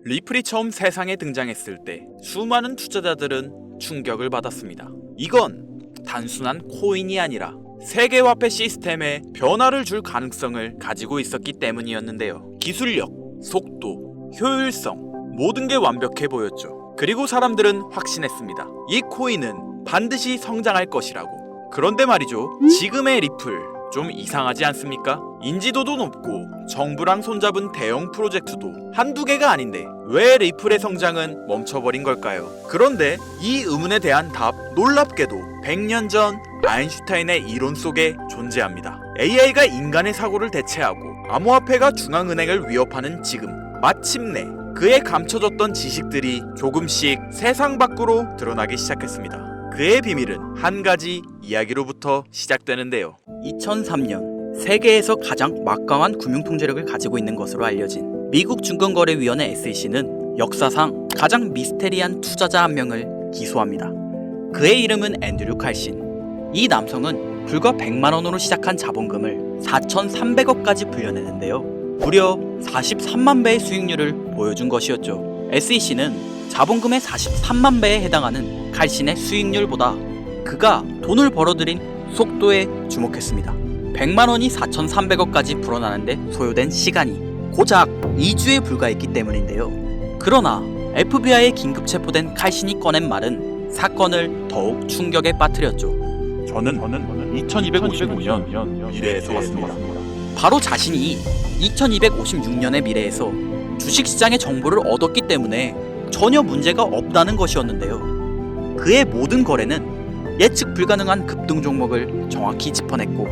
리플이 처음 세상에 등장했을 때 수많은 투자자들은 충격을 받았습니다. 이건 단순한 코인이 아니라 세계화폐 시스템에 변화를 줄 가능성을 가지고 있었기 때문이었는데요. 기술력, 속도, 효율성 모든 게 완벽해 보였죠. 그리고 사람들은 확신했습니다. 이 코인은 반드시 성장할 것이라고. 그런데 말이죠, 지금의 리플 좀 이상하지 않습니까? 인지도도 높고 정부랑 손잡은 대형 프로젝트도 한두 개가 아닌데 왜 리플의 성장은 멈춰버린 걸까요? 그런데 이 의문에 대한 답, 놀랍게도 100년 전 아인슈타인의 이론 속에 존재합니다. AI가 인간의 사고를 대체하고 암호화폐가 중앙은행을 위협하는 지금, 마침내 그의 감춰졌던 지식들이 조금씩 세상 밖으로 드러나기 시작했습니다. 그의 비밀은 한 가지 이야기로부터 시작되는데요. 2003년 세계에서 가장 막강한 금융통제력을 가지고 있는 것으로 알려진 미국 증권거래위원회 SEC는 역사상 가장 미스테리한 투자자 한 명을 기소합니다. 그의 이름은 앤드류 칼신. 이 남성은 불과 100만 원으로 시작한 자본금을 4,300억까지 불려내는데요. 무려 43만 배의 수익률을 보여준 것이었죠. SEC는 자본금의 43만 배에 해당하는 칼신의 수익률보다 그가 돈을 벌어들인 속도에 주목했습니다. 100만 원이 4,300억까지 불어나는데 소요된 시간이 고작 2주에 불과했기 때문인데요. 그러나 FBI에 긴급 체포된 칼신이 꺼낸 말은 사건을 더욱 충격에 빠뜨렸죠. 저는 2256년 미래에서 왔습니다. 바로 자신이 2256년의 미래에서 주식시장의 정보를 얻었기 때문에 전혀 문제가 없다는 것이었는데요. 그의 모든 거래는 예측 불가능한 급등 종목을 정확히 짚어냈고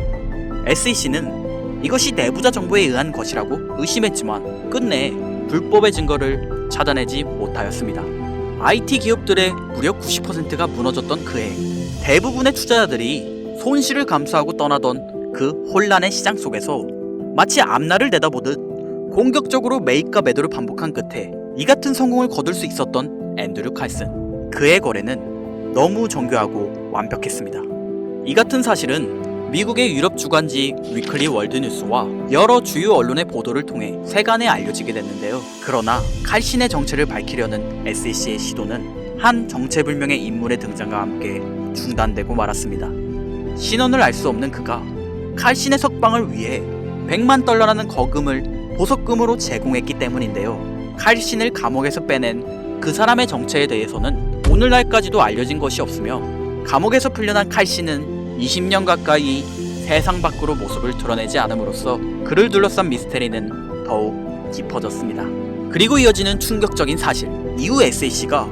SEC는 이것이 내부자 정보에 의한 것이라고 의심했지만 끝내 불법의 증거를 찾아내지 못하였습니다. IT 기업들의 무려 90%가 무너졌던 그해 대부분의 투자자들이 손실을 감수하고 떠나던 그 혼란의 시장 속에서 마치 앞날을 내다보듯 공격적으로 매입과 매도를 반복한 끝에 이 같은 성공을 거둘 수 있었던 앤드류 칼슨. 그의 거래는 너무 정교하고 완벽했습니다. 이 같은 사실은 미국의 유럽 주간지 위클리 월드뉴스와 여러 주요 언론의 보도를 통해 세간에 알려지게 됐는데요. 그러나 칼신의 정체를 밝히려는 SEC의 시도는 한 정체불명의 인물의 등장과 함께 중단되고 말았습니다. 신원을 알 수 없는 그가 칼신의 석방을 위해 100만 달러라는 거금을 보석금으로 제공했기 때문인데요. 칼신을 감옥에서 빼낸 그 사람의 정체에 대해서는 오늘날까지도 알려진 것이 없으며 감옥에서 풀려난 칼신은 20년 가까이 세상 밖으로 모습을 드러내지 않음으로써 그를 둘러싼 미스테리는 더욱 깊어졌습니다. 그리고 이어지는 충격적인 사실, 이후 SEC가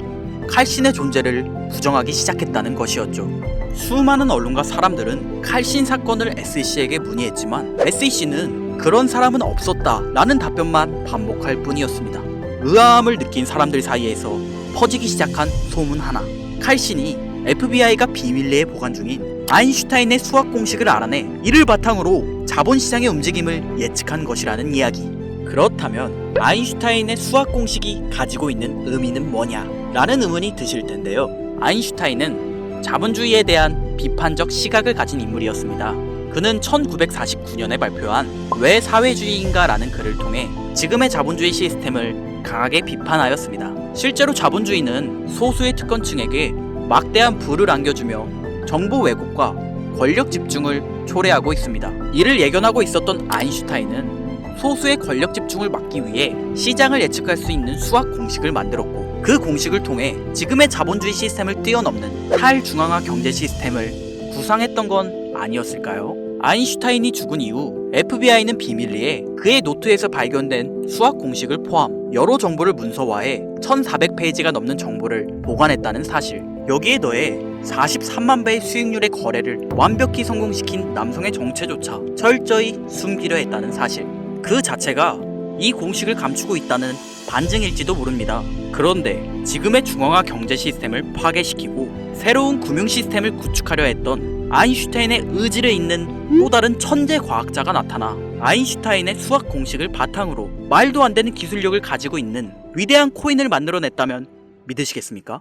칼신의 존재를 부정하기 시작했다는 것이었죠. 수많은 언론과 사람들은 칼신 사건을 SEC에게 문의했지만 SEC는 그런 사람은 없었다 라는 답변만 반복할 뿐이었습니다. 의아함을 느낀 사람들 사이에서 퍼지기 시작한 소문 하나, 칼신이 FBI가 비밀리에 보관 중인 아인슈타인의 수학 공식을 알아내 이를 바탕으로 자본시장의 움직임을 예측한 것이라는 이야기. 그렇다면 아인슈타인의 수학 공식이 가지고 있는 의미는 뭐냐? 라는 의문이 드실 텐데요. 아인슈타인은 자본주의에 대한 비판적 시각을 가진 인물이었습니다. 그는 1949년에 발표한 왜 사회주의인가 라는 글을 통해 지금의 자본주의 시스템을 강하게 비판하였습니다. 실제로 자본주의는 소수의 특권층에게 막대한 부를 안겨주며 정보 왜곡과 권력 집중을 초래하고 있습니다. 이를 예견하고 있었던 아인슈타인은 소수의 권력 집중을 막기 위해 시장을 예측할 수 있는 수학 공식을 만들었고 그 공식을 통해 지금의 자본주의 시스템을 뛰어넘는 탈중앙화 경제 시스템을 구상했던 건 아니었을까요? 아인슈타인이 죽은 이후 FBI는 비밀리에 그의 노트에서 발견된 수학 공식을 포함 여러 정보를 문서화해 1400페이지가 넘는 정보를 보관했다는 사실, 여기에 더해 43만 배의 수익률의 거래를 완벽히 성공시킨 남성의 정체조차 철저히 숨기려 했다는 사실, 그 자체가 이 공식을 감추고 있다는 반증일지도 모릅니다. 그런데 지금의 중앙화 경제 시스템을 파괴시키고 새로운 금융 시스템을 구축하려 했던 아인슈타인의 의지를 잇는 또 다른 천재 과학자가 나타나 아인슈타인의 수학 공식을 바탕으로 말도 안 되는 기술력을 가지고 있는 위대한 코인을 만들어냈다면 믿으시겠습니까?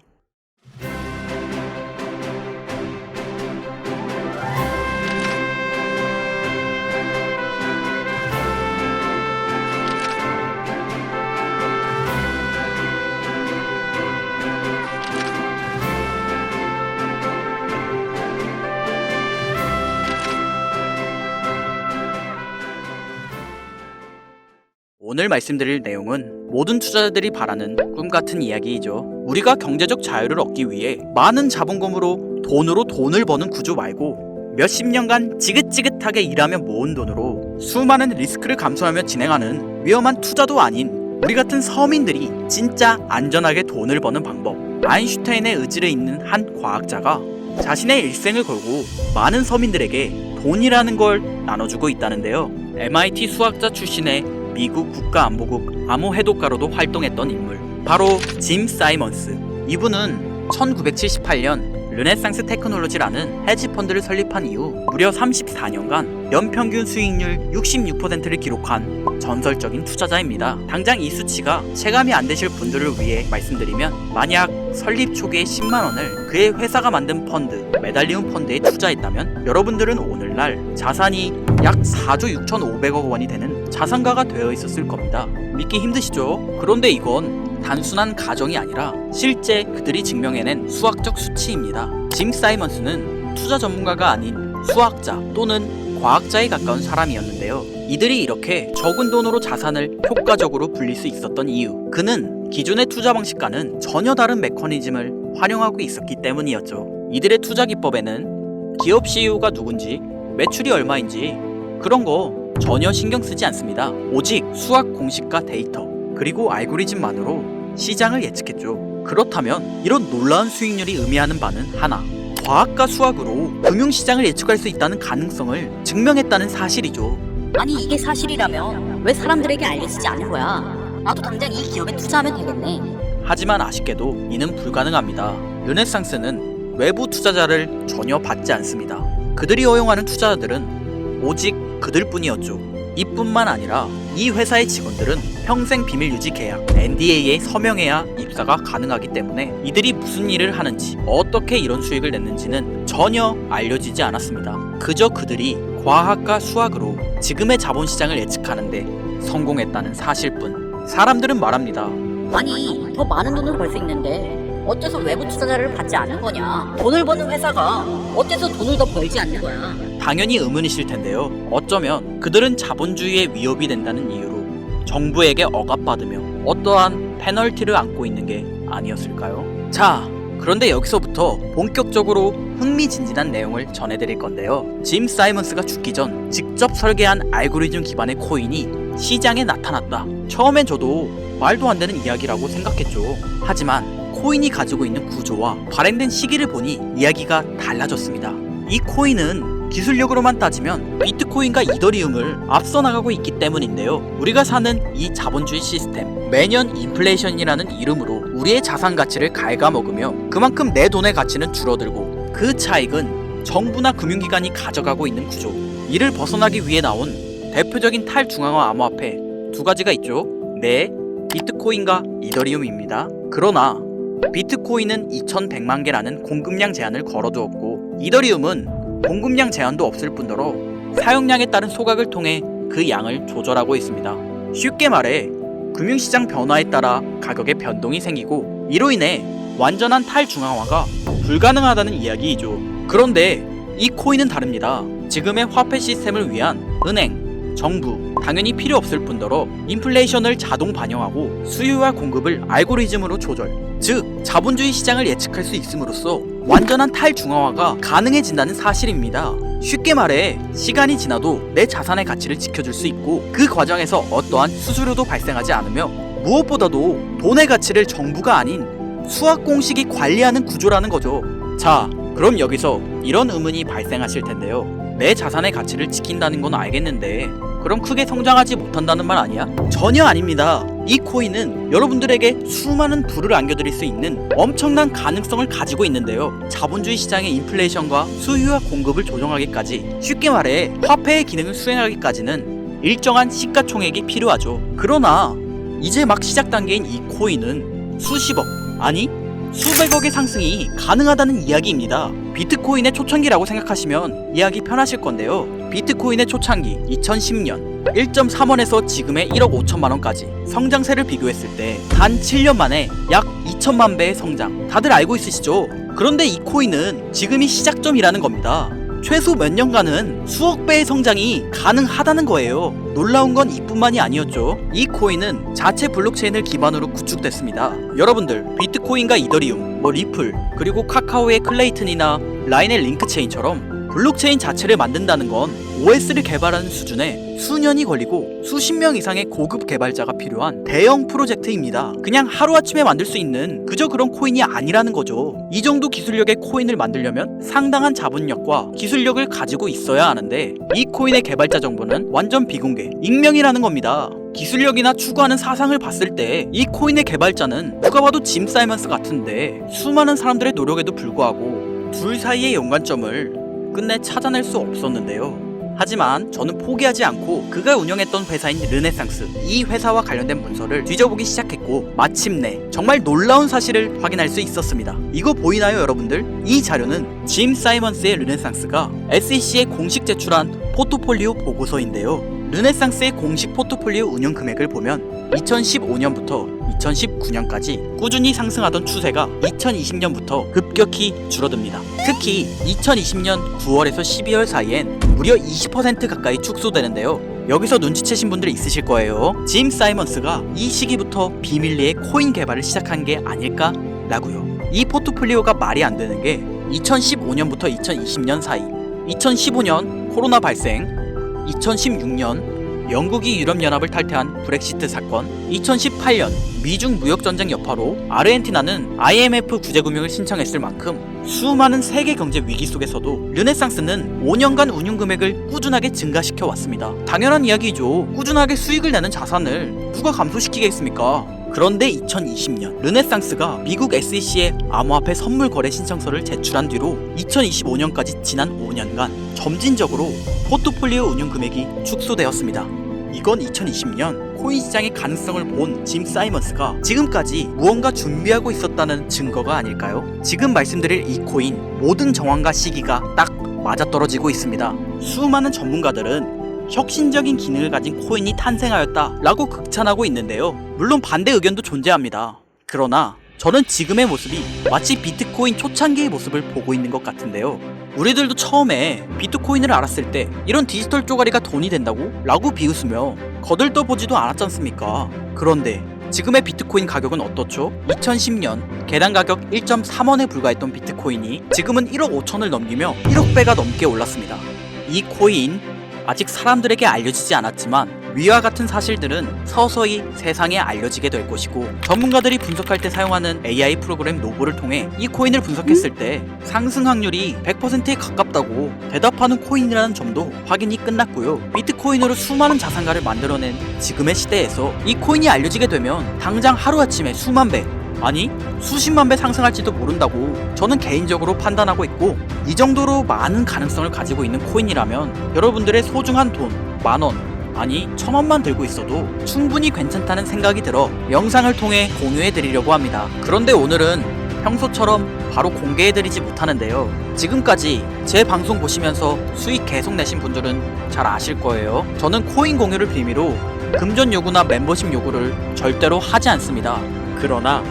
오늘 말씀드릴 내용은 모든 투자자들이 바라는 꿈같은 이야기이죠. 우리가 경제적 자유를 얻기 위해 많은 자본금으로 돈으로 돈을 버는 구조 말고 몇십 년간 지긋지긋하게 일하며 모은 돈으로 수많은 리스크를 감수하며 진행하는 위험한 투자도 아닌 우리 같은 서민들이 진짜 안전하게 돈을 버는 방법. 아인슈타인의 의지를 잇는 한 과학자가 자신의 일생을 걸고 많은 서민들에게 돈이라는 걸 나눠주고 있다는데요. MIT 수학자 출신의 미국 국가안보국 암호해독가로도 활동했던 인물, 바로 짐 사이먼스. 이분은 1978년 르네상스 테크놀로지라는 헤지펀드를 설립한 이후 무려 34년간 연평균 수익률 66%를 기록한 전설적인 투자자입니다. 당장 이 수치가 체감이 안 되실 분들을 위해 말씀드리면, 만약 설립 초기에 10만 원을 그의 회사가 만든 펀드, 메달리움 펀드에 투자했다면 여러분들은 오늘날 자산이 약 4조 6,500억 원이 되는 자산가가 되어 있었을 겁니다. 믿기 힘드시죠? 그런데 이건 단순한 가정이 아니라 실제 그들이 증명해낸 수학적 수치입니다. 짐 사이먼스는 투자 전문가가 아닌 수학자 또는 과학자에 가까운 사람이었는데요. 이들이 이렇게 적은 돈으로 자산을 효과적으로 불릴 수 있었던 이유, 그는 기존의 투자 방식과는 전혀 다른 메커니즘을 활용하고 있었기 때문이었죠. 이들의 투자 기법에는 기업 CEO가 누군지, 매출이 얼마인지 그런 거 전혀 신경 쓰지 않습니다. 오직 수학 공식과 데이터 그리고 알고리즘만으로 시장을 예측했죠. 그렇다면 이런 놀라운 수익률이 의미하는 바는 하나, 과학과 수학으로 금융시장을 예측할 수 있다는 가능성을 증명했다는 사실이죠. 아니 이게 사실이라면 왜 사람들에게 알려지지 않은 거야? 나도 당장 이 기업에 투자하면 되겠네. 하지만 아쉽게도 이는 불가능합니다. 르네상스는 외부 투자자를 전혀 받지 않습니다. 그들이 허용하는 투자자들은 오직 그들뿐이었죠. 이뿐만 아니라 이 회사의 직원들은 평생 비밀 유지 계약 NDA에 서명해야 입사가 가능하기 때문에 이들이 무슨 일을 하는지, 어떻게 이런 수익을 냈는지는 전혀 알려지지 않았습니다. 그저 그들이 과학과 수학으로 지금의 자본시장을 예측하는데 성공했다는 사실뿐. 사람들은 말합니다. 아니 더 많은 돈을 벌 수 있는데 어째서 외부 투자자를 받지 않는 거냐? 돈을 버는 회사가 어째서 돈을 더 벌지 않는 거야? 당연히 의문이실 텐데요. 어쩌면 그들은 자본주의의 위협이 된다는 이유로 정부에게 억압받으며 어떠한 페널티를 안고 있는 게 아니었을까요? 자, 그런데 여기서부터 본격적으로 흥미진진한 내용을 전해드릴 건데요. 짐 사이먼스가 죽기 전 직접 설계한 알고리즘 기반의 코인이 시장에 나타났다. 처음엔 저도 말도 안 되는 이야기라고 생각했죠. 하지만 코인이 가지고 있는 구조와 발행된 시기를 보니 이야기가 달라졌습니다. 이 코인은 기술력으로만 따지면 비트코인과 이더리움을 앞서 나가고 있기 때문인데요. 우리가 사는 이 자본주의 시스템, 매년 인플레이션이라는 이름으로 우리의 자산 가치를 갉아먹으며 그만큼 내 돈의 가치는 줄어들고 그 차익은 정부나 금융기관이 가져가고 있는 구조. 이를 벗어나기 위해 나온 대표적인 탈중앙화 암호화폐 두 가지가 있죠. 네, 비트코인과 이더리움입니다. 그러나 비트코인은 2100만 개라는 공급량 제한을 걸어두었고, 이더리움은 공급량 제한도 없을 뿐더러 사용량에 따른 소각을 통해 그 양을 조절하고 있습니다. 쉽게 말해 금융시장 변화에 따라 가격의 변동이 생기고 이로 인해 완전한 탈중앙화가 불가능하다는 이야기이죠. 그런데 이 코인은 다릅니다. 지금의 화폐 시스템을 위한 은행, 정부, 당연히 필요 없을 뿐더러 인플레이션을 자동 반영하고 수요와 공급을 알고리즘으로 조절, 즉 자본주의 시장을 예측할 수 있음으로써 완전한 탈중앙화가 가능해진다는 사실입니다. 쉽게 말해 시간이 지나도 내 자산의 가치를 지켜줄 수 있고 그 과정에서 어떠한 수수료도 발생하지 않으며 무엇보다도 돈의 가치를 정부가 아닌 수학 공식이 관리하는 구조라는 거죠. 자, 그럼 여기서 이런 의문이 발생하실 텐데요. 내 자산의 가치를 지킨다는 건 알겠는데 그럼 크게 성장하지 못한다는 말 아니야? 전혀 아닙니다. 이 코인은 여러분들에게 수많은 부를 안겨드릴 수 있는 엄청난 가능성을 가지고 있는데요. 자본주의 시장의 인플레이션과 수요와 공급을 조정하기까지, 쉽게 말해 화폐의 기능을 수행하기까지는 일정한 시가총액이 필요하죠. 그러나 이제 막 시작 단계인 이 코인은 수십억, 아니 수백억의 상승이 가능하다는 이야기입니다. 비트코인의 초창기라고 생각하시면 이해하기 편하실 건데요. 비트코인의 초창기 2010년 1.3원에서 지금의 1억 5천만 원까지 성장세를 비교했을 때 단 7년 만에 약 2천만 배의 성장, 다들 알고 있으시죠? 그런데 이 코인은 지금이 시작점이라는 겁니다. 최소 몇 년간은 수억 배의 성장이 가능하다는 거예요. 놀라운 건 이뿐만이 아니었죠. 이 코인은 자체 블록체인을 기반으로 구축됐습니다. 여러분들 비트코인과 이더리움, 리플, 그리고 카카오의 클레이튼이나 라인의 링크체인처럼 블록체인 자체를 만든다는 건 OS를 개발하는 수준에 수년이 걸리고 수십 명 이상의 고급 개발자가 필요한 대형 프로젝트입니다. 그냥 하루아침에 만들 수 있는 그저 그런 코인이 아니라는 거죠. 이 정도 기술력의 코인을 만들려면 상당한 자본력과 기술력을 가지고 있어야 하는데 이 코인의 개발자 정보는 완전 비공개, 익명이라는 겁니다. 기술력이나 추구하는 사상을 봤을 때 이 코인의 개발자는 누가 봐도 짐 사이먼스 같은데 수많은 사람들의 노력에도 불구하고 둘 사이의 연관점을 끝내 찾아낼 수 없었는데요. 하지만 저는 포기하지 않고 그가 운영했던 회사인 르네상스, 이 회사와 관련된 문서를 뒤져보기 시작했고 마침내 정말 놀라운 사실을 확인할 수 있었습니다. 이거 보이나요 여러분들? 이 자료는 짐 사이먼스의 르네상스가 SEC에 공식 제출한 포트폴리오 보고서인데요. 르네상스의 공식 포트폴리오 운영 금액을 보면 2015년부터 2019년까지 꾸준히 상승하던 추세가 2020년부터 급격히 줄어듭니다. 특히 2020년 9월에서 12월 사이엔 무려 20% 가까이 축소되는데요. 여기서 눈치채신 분들이 있으실 거예요. 짐 사이먼스가 이 시기부터 비밀리에 코인 개발을 시작한 게 아닐까라고요. 이 포트폴리오가 말이 안 되는 게 2015년부터 2020년 사이, 2015년 코로나 발생, 2016년 영국이 유럽연합을 탈퇴한 브렉시트 사건, 2018년 미중 무역전쟁 여파로 아르헨티나는 IMF 구제금융을 신청했을 만큼 수많은 세계 경제 위기 속에서도 르네상스는 5년간 운용금액을 꾸준하게 증가시켜 왔습니다. 당연한 이야기죠. 꾸준하게 수익을 내는 자산을 누가 감소시키겠습니까? 그런데 2020년 르네상스가 미국 SEC에 암호화폐 선물 거래 신청서를 제출한 뒤로 2025년까지 지난 5년간 점진적으로 포트폴리오 운용 금액이 축소되었습니다. 이건 2020년 코인 시장의 가능성을 본 짐 사이먼스가 지금까지 무언가 준비하고 있었다는 증거가 아닐까요? 지금 말씀드릴 이 코인 모든 정황과 시기가 딱 맞아떨어지고 있습니다. 수많은 전문가들은 혁신적인 기능을 가진 코인이 탄생하였다 라고 극찬하고 있는데요. 물론 반대 의견도 존재합니다. 그러나 저는 지금의 모습이 마치 비트코인 초창기의 모습을 보고 있는 것 같은데요. 우리들도 처음에 비트코인을 알았을 때 이런 디지털 쪼가리가 돈이 된다고? 라고 비웃으며 거들떠보지도 않았지 않습니까? 그런데 지금의 비트코인 가격은 어떻죠? 2010년 개당 가격 1.3원에 불과했던 비트코인이 지금은 1억 5천을 넘기며 1억 배가 넘게 올랐습니다. 이 코인 아직 사람들에게 알려지지 않았지만 위와 같은 사실들은 서서히 세상에 알려지게 될 것이고 전문가들이 분석할 때 사용하는 AI 프로그램 노보를 통해 이 코인을 분석했을 때 상승 확률이 100%에 가깝다고 대답하는 코인이라는 점도 확인이 끝났고요. 비트코인으로 수많은 자산가를 만들어낸 지금의 시대에서 이 코인이 알려지게 되면 당장 하루아침에 수만 배, 아니 수십만 배 상승할지도 모른다고 저는 개인적으로 판단하고 있고 이 정도로 많은 가능성을 가지고 있는 코인이라면 여러분들의 소중한 돈, 10,000원, 아니 1,000원만 들고 있어도 충분히 괜찮다는 생각이 들어 영상을 통해 공유해드리려고 합니다. 그런데 오늘은 평소처럼 바로 공개해드리지 못하는데요. 지금까지 제 방송 보시면서 수익 계속 내신 분들은 잘 아실 거예요. 저는 코인 공유를 빌미로 금전 요구나 멤버십 요구를 절대로 하지 않습니다. 그러나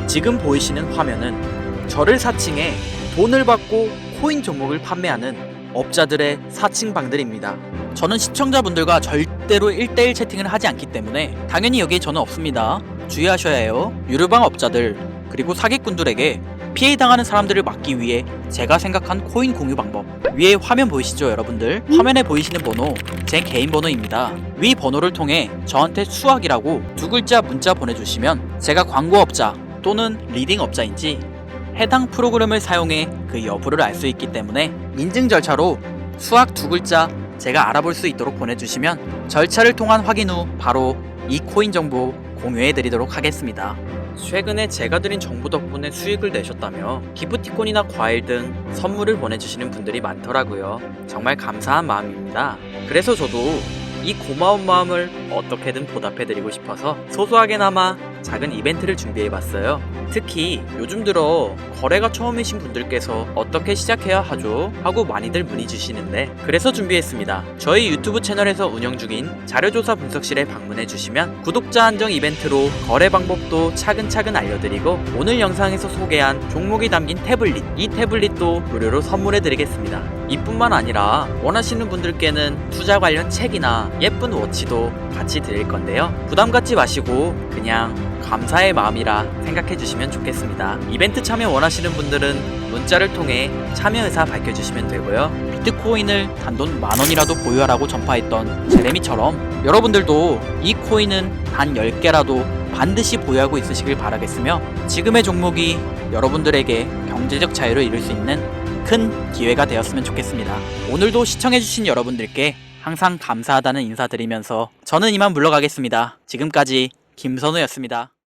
지금 보이시는 화면은 저를 사칭해 돈을 받고 코인 종목을 판매하는 업자들의 사칭방들입니다. 저는 시청자분들과 절대로 1대1 채팅을 하지 않기 때문에 당연히 여기에 저는 없습니다. 주의하셔야 해요. 유료방 업자들 그리고 사기꾼들에게 피해 당하는 사람들을 막기 위해 제가 생각한 코인 공유 방법, 위에 화면 보이시죠 여러분들? 화면에 보이시는 번호 제 개인 번호입니다. 위 번호를 통해 저한테 수학이라고 2글자 문자 보내주시면 제가 광고업자 또는 리딩업자인지 해당 프로그램을 사용해 그 여부를 알 수 있기 때문에 인증 절차로 수학 2글자 제가 알아볼 수 있도록 보내주시면 절차를 통한 확인 후 바로 이 코인 정보 공유해드리도록 하겠습니다. 최근에 제가 드린 정보 덕분에 수익을 내셨다며 기프티콘이나 과일 등 선물을 보내주시는 분들이 많더라고요. 정말 감사한 마음입니다. 그래서 저도 이 고마운 마음을 어떻게든 보답해드리고 싶어서 소소하게나마 작은 이벤트를 준비해봤어요. 특히 요즘 들어 거래가 처음이신 분들께서 어떻게 시작해야 하죠? 하고 많이들 문의 주시는데 그래서 준비했습니다. 저희 유튜브 채널에서 운영 중인 자료조사 분석실에 방문해 주시면 구독자 한정 이벤트로 거래 방법도 차근차근 알려드리고 오늘 영상에서 소개한 종목이 담긴 태블릿, 이 태블릿도 무료로 선물해 드리겠습니다. 이뿐만 아니라 원하시는 분들께는 투자 관련 책이나 예쁜 워치도 같이 드릴 건데요. 부담 갖지 마시고 그냥 감사의 마음이라 생각해 주시면 좋겠습니다. 이벤트 참여 원하시는 분들은 문자를 통해 참여 의사 밝혀주시면 되고요. 비트코인을 단돈 10,000원이라도 보유하라고 전파했던 제레미처럼 여러분들도 이 코인은 단 10개라도 반드시 보유하고 있으시길 바라겠으며 지금의 종목이 여러분들에게 경제적 자유를 이룰 수 있는 큰 기회가 되었으면 좋겠습니다. 오늘도 시청해주신 여러분들께 항상 감사하다는 인사드리면서 저는 이만 물러가겠습니다. 지금까지 김선우였습니다.